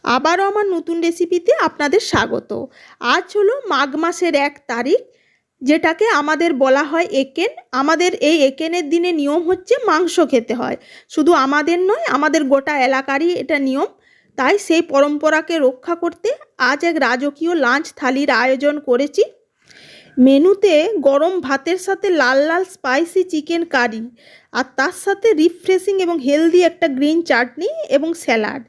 আবারও আমার নতুন রেসিপিতে আপনাদের স্বাগত। আজ হলো মাঘ মাসের 1 তারিখ, যেটাকে আমাদের বলা হয় একেন। আমাদের এই একেনের দিনে নিয়ম হচ্ছে মাংস খেতে হয়। শুধু আমাদের নয়, আমাদের গোটা এলাকারই এটা নিয়ম। তাই সেই পরম্পরাকে রক্ষা করতে আজ এক রাজকীয় লাঞ্চ থালির আয়োজন করেছি। মেনুতে গরম ভাতের সাথে লাল লাল স্পাইসি চিকেন কারি, আর তার সাথে রিফ্রেশিং এবং হেলদি একটা গ্রিন চাটনি এবং স্যালাড।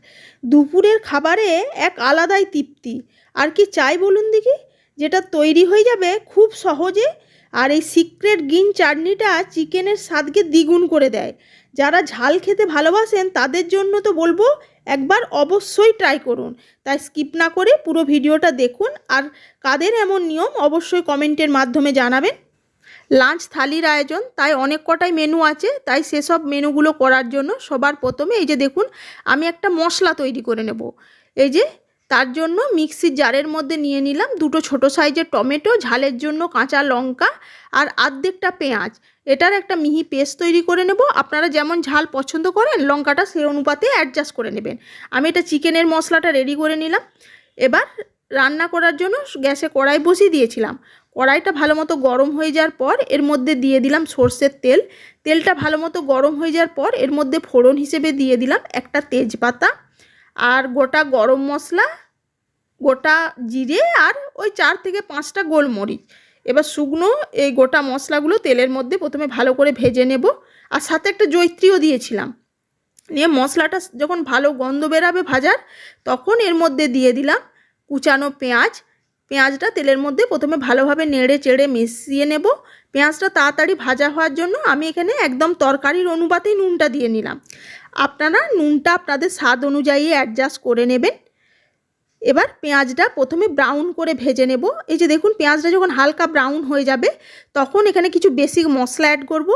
দুপুরের খাবারে এক আলাদাই তৃপ্তি। আর কি চাই বলুন দেখি, যেটা তৈরি হয়ে যাবে খুব সহজে। আর এই সিক্রেট গ্রিন চাটনিটা চিকেনের স্বাদকে দ্বিগুণ করে দেয়। যারা ঝাল খেতে ভালোবাসেন তাদের জন্য তো বলবো একবার অবশ্যই ট্রাই করুন। তাই স্কিপ না করে পুরো ভিডিওটা দেখুন। আর কাদের এমন নিয়ম অবশ্যই কমেন্টের মাধ্যমে জানাবেন। লাঞ্চ থালির আয়োজন, তাই অনেক কটাই মেনু আছে। তাই সেসব মেনুগুলো করার জন্য সবার প্রথমে এই যে দেখুন, আমি একটা মশলা তৈরি করে নেব। এই যে তার জন্য মিক্সির জারের মধ্যে নিয়ে নিলাম 2টো ছোটো সাইজের টমেটো, ঝালের জন্য কাঁচা লঙ্কা আর আর্ধেকটা পেঁয়াজ। এটার একটা মিহি পেস্ট তৈরি করে নেব। আপনারা যেমন ঝাল পছন্দ করেন লঙ্কাটা সেই অনুপাতে অ্যাডজাস্ট করে নেবেন। আমি এটা চিকেনের মশলাটা রেডি করে নিলাম। এবার রান্না করার জন্য গ্যাসে কড়াই বসিয়ে দিয়েছিলাম। কড়াইটা ভালো মতো গরম হয়ে যাওয়ার পর এর মধ্যে দিয়ে দিলাম সর্ষের তেল। তেলটা ভালো মতো গরম হয়ে যাওয়ার পর এর মধ্যে ফোড়ন হিসেবে দিয়ে দিলাম একটা তেজপাতা আর গোটা গরম মশলা, গোটা জিরে আর ওই 4 থেকে 5টা গোলমরিচ। এবার শুকনো এই গোটা মশলাগুলো তেলের মধ্যে প্রথমে ভালো করে ভেজে নেব। আর সাথে একটা জয়িত্রীও দিয়েছিলাম। নিয়ে মশলাটা যখন ভালো গন্ধ বেরাবে ভাজার, তখন এর মধ্যে দিয়ে দিলাম কুচানো পেঁয়াজ। পেঁয়াজটা তেলের মধ্যে প্রথমে ভালোভাবে নেড়ে চেড়ে মিশিয়ে নেব। পেঁয়াজটা তাড়াতাড়ি ভাজা হওয়ার জন্য আমি এখানে একদম তরকারির অনুপাতেই নুনটা দিয়ে নিলাম। আপনারা নুনটা আপনাদের স্বাদ অনুযায়ী অ্যাডজাস্ট করে নেবেন। এবার পেঁয়াজটা প্রথমে ব্রাউন করে ভেজে নেব। এই যে দেখুন, পেঁয়াজটা যখন হালকা ব্রাউন হয়ে যাবে তখন এখানে কিছু বেসিক মশলা অ্যাড করব।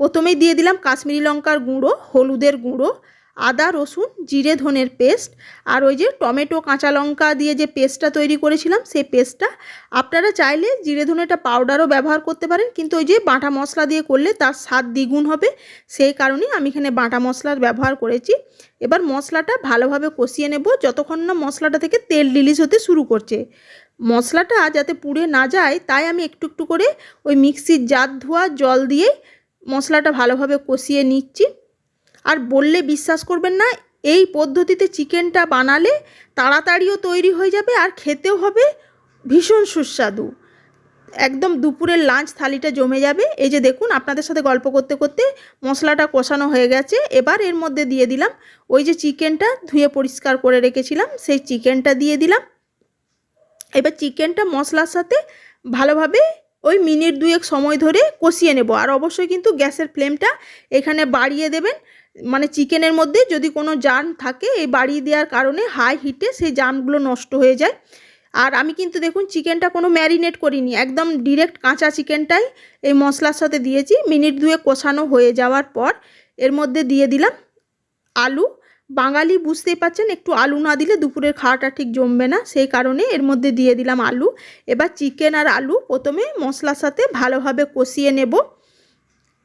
প্রথমেই দিয়ে দিলাম কাশ্মীরি লঙ্কার গুঁড়ো, হলুদের গুঁড়ো, আদা রসুন জিরে ধনের পেস্ট, আর ওই যে টমেটো কাঁচা লঙ্কা দিয়ে যে পেস্টটা তৈরি করেছিলাম সেই পেস্টটা। আপনারা চাইলে জিরে ধনেটা পাউডারও ব্যবহার করতে পারেন, কিন্তু ওই যে বাটা মশলা দিয়ে করলে তার স্বাদ দ্বিগুণ হবে, সেই কারণেই আমি এখানে বাটা মশলার ব্যবহার করেছি। এবার মশলাটা ভালোভাবে কষিয়ে নেব যতক্ষণ না মশলাটা থেকে তেল রিলিজ হতে শুরু করছে। মশলাটা যাতে পুড়ে না যায় তাই আমি একটু একটু করে ওই মিক্সির জার ধোয়া জল দিয়ে মশলাটা ভালোভাবে কষিয়ে নিচ্ছি। আর বললে বিশ্বাস করবেন না, এই পদ্ধতিতে চিকেনটা বানালে তাড়াতাড়িও তৈরি হয়ে যাবে আর খেতেও হবে ভীষণ সুস্বাদু। একদম দুপুরের লাঞ্চ থালিটা জমে যাবে। এই যে দেখুন, আপনাদের সাথে গল্প করতে করতে মশলাটা কষানো হয়ে গেছে। এবার এর মধ্যে দিয়ে দিলাম ওই যে চিকেনটা ধুয়ে পরিষ্কার করে রেখেছিলাম, সেই চিকেনটা দিয়ে দিলাম। এবার চিকেনটা মশলার সাথে ভালোভাবে ওই মিনিট 2 সময় ধরে কষিয়ে নেব। আর অবশ্যই কিন্তু গ্যাসের ফ্লেমটা এখানে বাড়িয়ে দেবেন। মানে চিকেনের মধ্যে যদি কোনো জার্ম থাকে, এই বাড়িয়ে দেওয়ার কারণে হাই হিটে সেই জার্মগুলো নষ্ট হয়ে যায়। আর আমি কিন্তু দেখুন চিকেনটা কোনো ম্যারিনেট করিনি, একদম ডিরেক্ট কাঁচা চিকেনটাই এই মশলার সাথে দিয়েছি। মিনিট 2 কষানো হয়ে যাওয়ার পর এর মধ্যে দিয়ে দিলাম আলু। বাঙালি বুঝতেই পাচ্ছেন, একটু আলু না দিলে দুপুরের খাওয়াটা ঠিক জমবে না, সেই কারণে এর মধ্যে দিয়ে দিলাম আলু। এবার চিকেন আর আলু প্রথমে মশলার সাথে ভালোভাবে কষিয়ে নেব।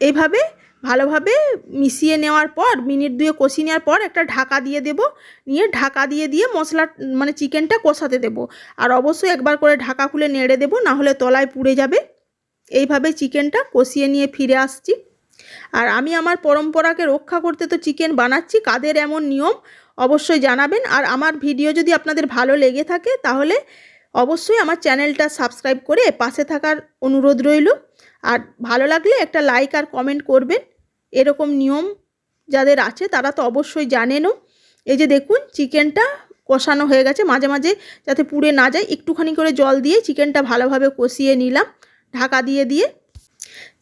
এইভাবে ভালোভাবে মিশিয়ে নেওয়ার পর মিনিট 2 কষিয়ে নেওয়ার পর একটা ঢাকা দিয়ে দেব। নিয়ে ঢাকা দিয়ে মশলা মানে চিকেনটা কষাতে দেব। আর অবশ্যই একবার করে ঢাকা খুলে নেড়ে দেব, না হলে তলায় পুড়ে যাবে। এইভাবে চিকেনটা কষিয়ে নিয়ে ফিরে আসছি। আর আমি আমার পরম্পরাকে রক্ষা করতে তো চিকেন বানাচ্ছি। কাদের এমন নিয়ম অবশ্যই জানাবেন। আর আমার ভিডিও যদি আপনাদের ভালো লেগে থাকে তাহলে অবশ্যই আমার চ্যানেলটা সাবস্ক্রাইব করে পাশে থাকার অনুরোধ রইল। আর ভালো লাগলে একটা লাইক আর কমেন্ট করবেন। এরকম নিয়ম যাদের আছে তারা তো অবশ্যই জানেনও। এই যে দেখুন, চিকেনটা কষানো হয়ে গেছে। মাঝে মাঝে যাতে পুড়ে না যায় একটুখানি করে জল দিয়ে চিকেনটা ভালোভাবে কষিয়ে নিলাম ঢাকা দিয়ে।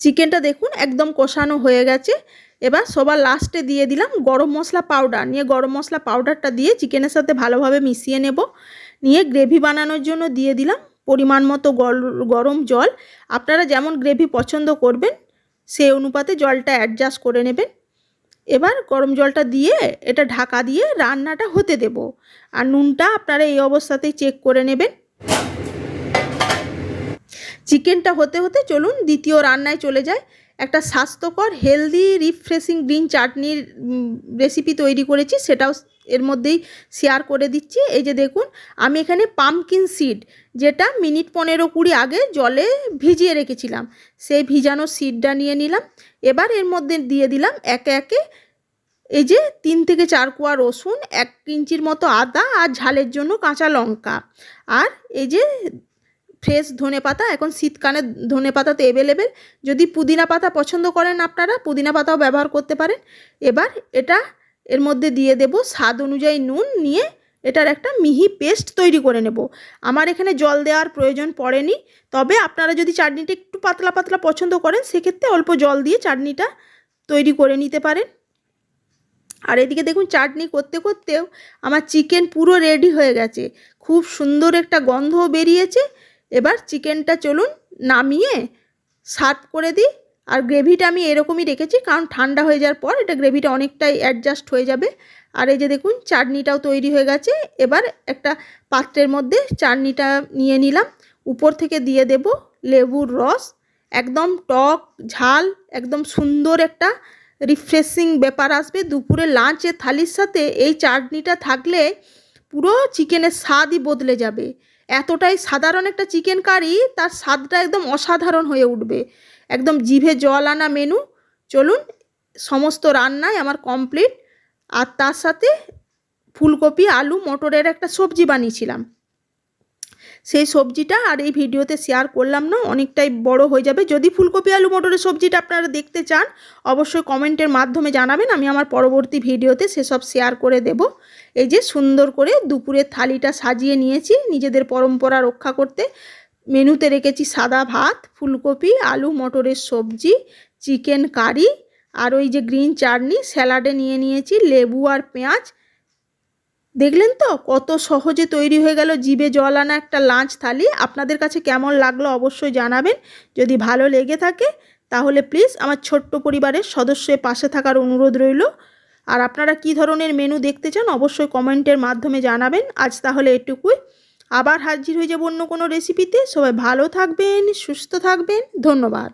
চিকেনটা দেখুন একদম কষানো হয়ে গেছে। এবার সবার লাস্টে দিয়ে দিলাম গরম মশলা পাউডার। নিয়ে গরম মশলা পাউডারটা দিয়ে চিকেনের সাথে ভালোভাবে মিশিয়ে নেব। নিয়ে গ্রেভি বানানোর জন্য দিয়ে দিলাম পরিমাণ মতো গরম জল। আপনারা যেমন গ্রেভি পছন্দ করবেন সেই অনুপাতে জলটা অ্যাডজাস্ট করে নেবেন। এবার গরম জলটা দিয়ে এটা ঢাকা দিয়ে রান্নাটা হতে দেব। আর নুনটা আপনারা এই অবস্থাতেই চেক করে নেবেন। চিকেনটা হতে হতে চলুন দ্বিতীয় রান্নায় চলে যায়। একটা স্বাস্থ্যকর হেলদি রিফ্রেশিং গ্রিন চাটনির রেসিপি তৈরি করেছি, সেটাও এর মধ্যেই শেয়ার করে দিচ্ছি। এই যে দেখুন, আমি এখানে পামকিন সিড, যেটা মিনিট 15-20 আগে জলে ভিজিয়ে রেখেছিলাম, সেই ভিজানো সিডটা নিয়ে নিলাম। এবার এর মধ্যে দিয়ে দিলাম একে একে এই যে 3 থেকে 4 কোয়া রসুন, 1 ইঞ্চির মতো আদা, আর ঝালের জন্য কাঁচা লঙ্কা, আর এই যে ফ্রেশ ধনেপাতা। এখন শীতকালে ধনেপাতা তো অ্যাভেলেবেল, যদি পুদিনা পাতা পছন্দ করেন আপনারা পুদিনা পাতাও ব্যবহার করতে পারেন। এবার এটা এর মধ্যে দিয়ে দেব স্বাদ অনুযায়ী নুন, নিয়ে এটার একটা মিহি পেস্ট তৈরি করে নেব। আমার এখানে জল দেওয়ার প্রয়োজন পড়েনি, তবে আপনারা যদি চাটনিটা একটু পাতলা পাতলা পছন্দ করেন সেক্ষেত্রে অল্প জল দিয়ে চাটনিটা তৈরি করে নিতে পারেন। আর এদিকে দেখুন, চাটনি করতে করতেও আমার চিকেন পুরো রেডি হয়ে গেছে, খুব সুন্দর একটা গন্ধও বেরিয়েছে। এবার চিকেনটা চলুন নামিয়ে সার্ভ করে দিই। আর গ্রেভিটা আমি এরকমই রেখেছি, কারণ ঠান্ডা হয়ে যাওয়ার পর এটা গ্রেভিটা অনেকটাই অ্যাডজাস্ট হয়ে যাবে। আর এই যে দেখুন, চাটনিটাও তৈরি হয়ে গেছে। এবার একটা পাত্রের মধ্যে চাটনিটা নিয়ে নিলাম, উপর থেকে দিয়ে দেব লেবুর রস। একদম টক ঝাল, একদম সুন্দর একটা রিফ্রেশিং ব্যাপার আসবে দুপুরে লাঞ্চের থালির সাথে। এই চাটনিটা থাকলে পুরো চিকেনের স্বাদই বদলে যাবে। এতটাই সাধারণ একটা চিকেন কারি, তার স্বাদটা একদম অসাধারণ হয়ে উঠবে, একদম জিভে জল আনা মেনু। চলুন, সমস্ত রান্নাই আমার কমপ্লিট। আর তার সাথে ফুলকপি আলু মটরের একটা সবজি বানিয়েছিলাম, সেই সবজিটা আর এই ভিডিওতে শেয়ার করলাম না, অনেকটাই বড় হয়ে যাবে। যদি ফুলকপি আলু মটরের সবজিটা আপনারা দেখতে চান অবশ্যই কমেন্টের মাধ্যমে জানাবেন, আমি আমার পরবর্তী ভিডিওতে সেসব শেয়ার করে দেব। এই যে সুন্দর করে দুপুরের থালিটা সাজিয়ে নিয়েছি নিজেদের পরম্পরা রক্ষা করতে। মেনুতে রেখেছি সাদা ভাত, ফুলকপি আলু মটরের সবজি, চিকেন কারি, আর ওই যে গ্রিন চাটনি, স্যালাডে নিয়ে নিয়েছি লেবু আর পেঁয়াজ। দেখলেন তো কত সহজে তৈরি হয়ে গেল জিভে জল আনা একটা লাঞ্চ থালি। আপনাদের কাছে কেমন লাগলো অবশ্যই জানাবেন। যদি ভালো লেগে থাকে তাহলে প্লিজ আমার ছোট্ট পরিবারের সদস্যের পাশে থাকার অনুরোধ রইল। আর আপনারা কী ধরনের মেনু দেখতে চান অবশ্যই কমেন্টের মাধ্যমে জানাবেন। আজ তাহলে এটুকুই, আবার হাজির হয়ে যাব অন্য কোনো রেসিপিতে। সবাই ভালো থাকবেন, সুস্থ থাকবেন, ধন্যবাদ।